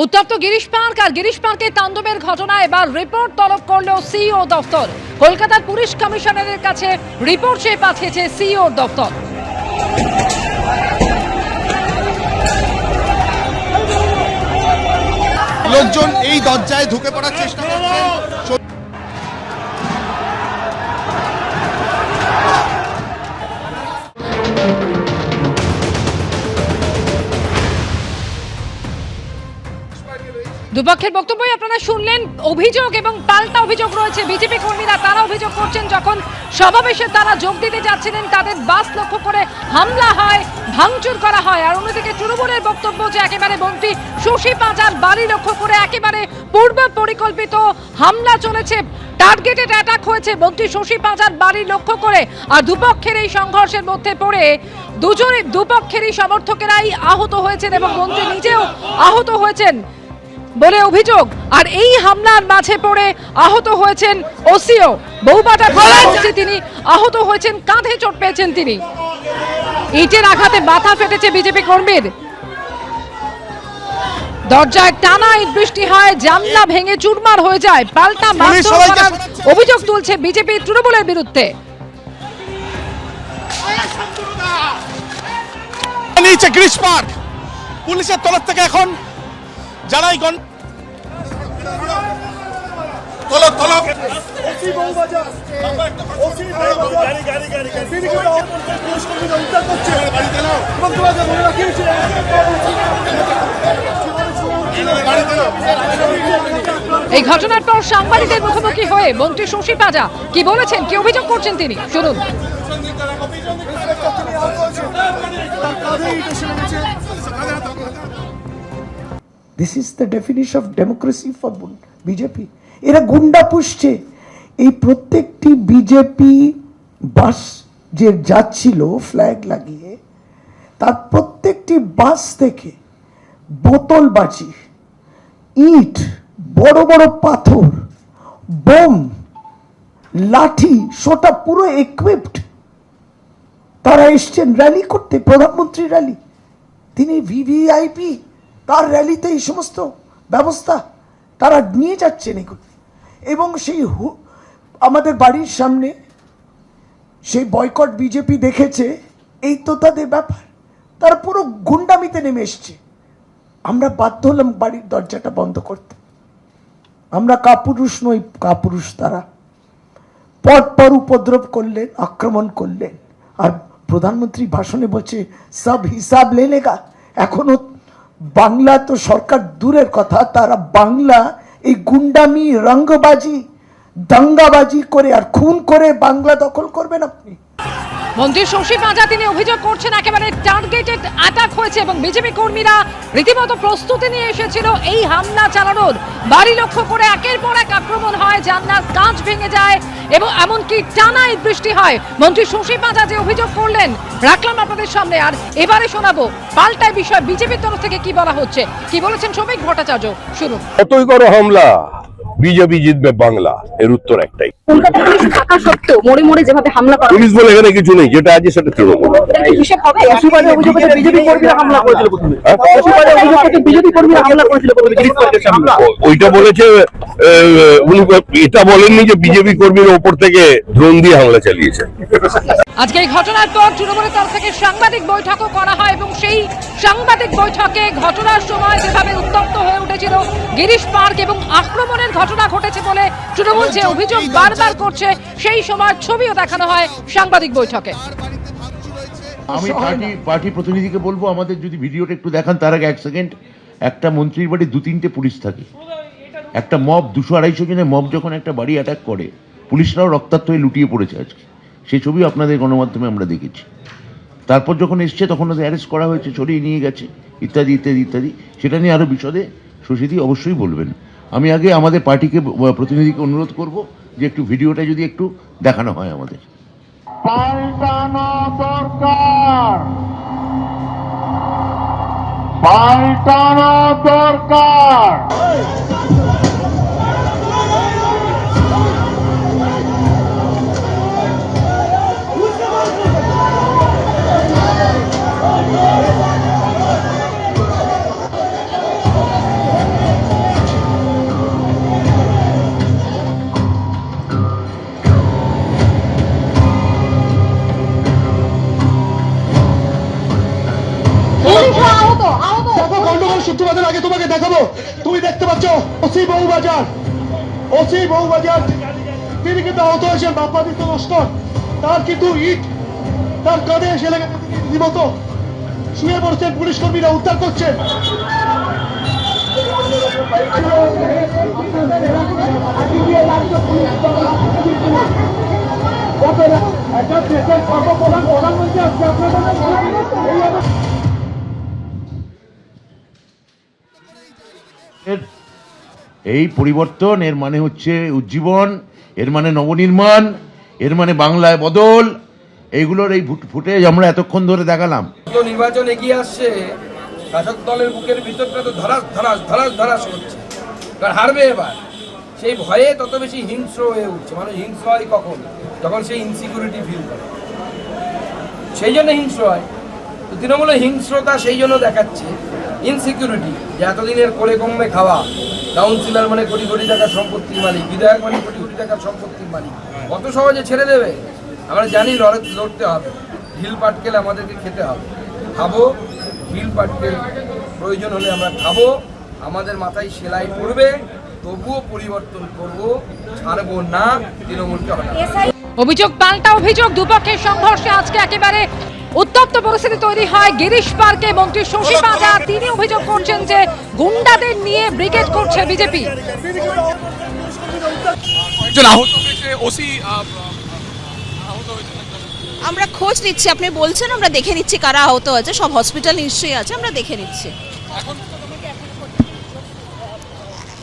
উত্তপ্ত গিরিশ পার্ক আর গিরিশ পার্কে তাণ্ডবের ঘটনায় এবার রিপোর্ট তলব করল সিইও দপ্তর। কলকাতার পুলিশ কমিশনারের কাছে রিপোর্ট চেয়ে পাঠিয়েছে সিইও দপ্তর। লোকজন এই দরজায় ঢুকে পড়ার চেষ্টা করছেন। দুপক্ষের বক্তব্যই আপনারা শুনলেন। অভিযোগ এবং পাল্টা অভিযোগ রয়েছে। বিজেপি কর্মীরা তারা অভিযোগ করছেন, যখন সমাবেশে তারা যোগ দিতে যাচ্ছিলেন তাদের বাস লক্ষ্য করে হামলা হয়, ভাঙচুর করা হয়। আর অন্যদিকে তৃণমূলের বক্তব্য যে একেবারে মন্ত্রী শশী পাঁজার বাড়ি লক্ষ্য করে একেবারে পূর্ব পরিকল্পিত হামলা চলেছে, টার্গেটেড অ্যাটাক হয়েছে মন্ত্রী শশী পাঁজার বাড়ি লক্ষ্য করে। আর দুপক্ষের এই সংঘর্ষের মধ্যে পড়ে দুপক্ষেরই সমর্থকেরাই আহত হয়েছেন এবং মন্ত্রী নিজেও আহত হয়েছেন বলে অভিযোগ। আর এই হামলার মাঝে পড়ে আহত হয়েছেন ওসিও বৌবাটা থানার, তিনি আহত হয়েছেন, কাঁধে চোট পেয়েছেন তিনি। ইটের আঘাতে মাথা ফেটেছে বিজেপি কর্মীর। দরজায় টানা ইট বৃষ্টি হয়, জানলা ভেঙে চুরমার হয়ে যায়। পাল্টা মারধর করার অভিযোগ তুলছে বিজেপি তৃণমূলের বিরুদ্ধে। গিরিশ পার্ক পুলিশের তরফ থেকে এখন যারা এই এই ঘটনার পর সাংবাদিকদের মুখোমুখি হয়ে মন্ত্রী শশী পাঁজা কি বলেছেন, কি অভিযোগ করছেন তিনি, শুনুন। This is the definition of democracy for BJP. এরা গুন্ডা পুষছে। এই প্রত্যেকটি বিজেপি বাস যে যাচ্ছিল ফ্ল্যাগ লাগিয়ে, তার প্রত্যেকটি বাস থেকে বোতলবাজি, ইট, বড় বড় পাথর, বোম, লাঠি, সোটা পুরো ইকুইপড। তারা এসছেন র্যালি করতে, প্রধানমন্ত্রী র্যালি। তিনি ভিভিআইপি, তার র্যালিতে এই সমস্ত ব্যবস্থা তারা নিয়ে যাচ্ছেন এগুলো। এবং সেই আমাদের বাড়ির সামনে সেই বয়কট বিজেপি দেখেছে, এই তো তাদের ব্যাপার। তারা পুরো গুন্ডামিতে নেমে এসছে। আমরা বাধ্য হলাম বাড়ির দরজাটা বন্ধ করতে। আমরা কাপুরুষ নই, কাপুরুষ তারা। পর উপদ্রব করলেন, আক্রমণ করলেন। আর প্রধানমন্ত্রী ভাষণে বলছে সব হিসাব লে লেগা। এখনো বাংলা তো সরকার দূরের কথা, তারা বাংলা এই গুন্ডামি, রঙ্গবাজি, দাঙ্গাবাজি করে আর খুন করে বাংলা দখল করবেন আপনি। মন্ত্রী শশী পাঁজা তিনি অভিযোগ করছেন একেবারে টার্গেটেড অ্যাটাক হয়েছে এবং বিজেপি কর্মীরা রীতিমতো প্রস্তুতি নিয়ে এসেছিল এই হামলা চালানোর। বাড়ি লক্ষ্য করে একের পর এক আক্রমণ হয়, জানলার কাঁচ ভেঙে যায় এবং এমনকি টানা ইট বৃষ্টি হয়। মন্ত্রী শশী পাঁজা যে অভিযোগ করলেন রাখলাম আপনাদের সামনে। আর এবারে শোনাবো পাল্টায় বিষয় বিজেপির তরফ থেকে কি বলা হচ্ছে, কি বলেছেন শ্রমিক ভট্টাচার্য, শুনুন। কতই করো হামলা, বিজেপি জিতবে বাংলা, এর উত্তর একটাই। কলকাতা পুলিশ থাকা সত্ত্বেও মোড়ে মোড়ে যেভাবে হামলা করা, পুলিশ বলে এখানে কিছু নেই, যেটা আছে সেটা তৃণমূল। হিসেব হবে। অভিযোগ হচ্ছে বিজেপি কর্মীরা হামলা করেছিল প্রথমে। অভিযোগ হচ্ছে বিজেপি কর্মীরা হামলা করেছিল প্রথমে গিরিশ পার্কের সামনে। ওইটা বলেছে উনি, এটা বলেননি যে বিজেপি কর্মীর ওপর থেকে ড্রোন দিয়ে হামলা চালিয়েছে। আজকে এই ঘটনার পর তৃণমূলের তরফ থেকে সাংবাদিক বৈঠকও করা হয় এবং সেই সাংবাদিক বৈঠকে ঘটনার সময় যেভাবে উত্তপ্ত হয়ে উঠেছিল গিরিশ পার্ক এবং আক্রমণের ঘটনা ঘটেছে বলে তৃণমূল যে অভিযোগ বারবার করছে, সেই সময় ছবিও দেখানো হয় সাংবাদিক বৈঠকে। আমি পার্টি প্রতিনিধিকে বলবো, আমাদের যদি ভিডিওটা একটু দেখান। তার আগে এক সেকেন্ড, একটা মন্ত্রীর বাড়ি 2-3টে পুলিশ থাকে। একটা মব, 200-250 জনের মব যখন একটা বাড়ি অ্যাটাক করে, পুলিশরাও রক্তাক্ত হয়ে লুটিয়ে পড়েছে আজকে। সেই ছবি আপনাদের গণমাধ্যমে আমরা দেখেছি। তারপর যখন এসছে তখন ওদের অ্যারেস্ট করা হয়েছে, সরিয়ে নিয়ে গেছে, ইত্যাদি ইত্যাদি ইত্যাদি। সেটা নিয়ে আরও বিশদে শশীদি অবশ্যই বলবেন। আমি আগে আমাদের পার্টিকে প্রতিনিধিকে অনুরোধ করব যে একটু ভিডিওটা যদি একটু দেখানো হয় আমাদের। পাল্টানো দরকার, পাল্টানো দরকার। আগে তোমাকে দেখাবো। তুমি দেখতে পাচ্ছ ওসি বহুবাজার তিনি কিন্তু আহত হয়েছেন বাপ্পাদিত্য লস্কর। তার কিন্তু ইট তার কাঁধে এসে লেগে রীতিমতো শুয়ে পড়ছেন, পুলিশ কর্মীরা উদ্ধার করছেন। এই পরিবর্তন, এর মানে হচ্ছে উজ্জীবন, এর মানে নবনির্মাণ, এর মানে বাংলায় বদল। এইগুলোর এই ফুটেজ আমরা এতক্ষণ ধরে দেখালাম। নির্বাচন এগিয়ে আসছে, শাসক দলের বুকের ভিতরটা তো ধরাস করছে, কারণ হারবে এবার। সেই ভয়ে তত বেশি হিংস্র হয়ে উঠছে। মানুষ হিংস্র হয় কখন? যখন সেই ইনসিকিউরিটি ফিল করে, সেই জন্য হিংস্র হয়। তো তৃণমূলের হিংস্রতা সেই জন্য দেখাচ্ছে, ইনসিকিউরিটি, যে এতদিনের কোলে কমে খাওয়া, কাউন্সিলর মানে কোটি কোটি টাকার সম্পত্তির মালিক, বিধায়ক মানে কোটি কোটি টাকার সম্পত্তির মালিক, কত সহজে ছেড়ে দেবে? আমরা জানি লড়তে হবে, ঢিল পাটকেল আমাদেরকে খেতে হবে। খাবো ঢিল পাটকেল, প্রয়োজন হলে আমরা খাবো, আমাদের মাথায় সেলাই পড়বে, তবুও পরিবর্তন করব, ছাড়বো না তৃণমূলকে। অভিযোগ পাল্টা অভিযোগ, দুপক্ষের সংঘর্ষে আজকে একেবারে উত্তপ্ত পরিস্থিতি তৈরি হয় গিরিশ পার্কে। মন্ত্রী শশী পাঁজা তিনি অভিযোগ করছেন যে গুন্ডাদের নিয়ে ব্রিগেড করছে বিজেপি। আমরা খোঁজ নিচ্ছি, আপনি বলছেন, আমরা দেখে নিচ্ছি কারা আহত আছে। সব হসপিটাল নিশ্চয়ই আছে, আমরা দেখে নিচ্ছি।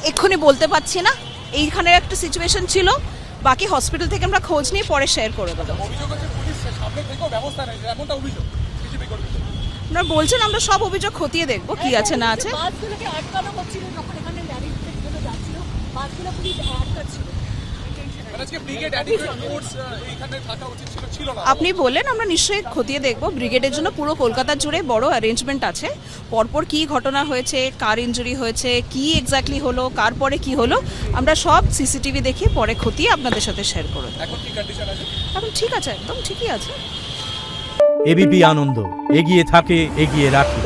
এক্ষুনি বলতে পারছি না, এইখানে একটা সিচুয়েশন ছিল, বাকি হসপিটাল থেকে আমরা খোঁজ নিয়ে পরে শেয়ার করে দেবো। আমরা বলছেন, আমরা সব অভিযোগ খতিয়ে দেখবো কি আছে না আছে। আপনি বললেন, আমরা নিশ্চয়ই খতিয়ে দেখবো। ব্রিগেডের জন্য পুরো কলকাতা জুড়ে বড় অ্যারেঞ্জমেন্ট আছে। পরপর কি ঘটনা হয়েছে, কার ইনজুরি হয়েছে, কি এক্স্যাক্টলি হলো, কার পরে কি হলো, আমরা সব সিসিটিভি দেখে পরে খতিয়ে আপনাদের সাথে শেয়ার করে দেবো। এখন ঠিক আছে, একদম ঠিকই আছে। এবিপি আনন্দ, এগিয়ে থাকে, এগিয়ে রাখে।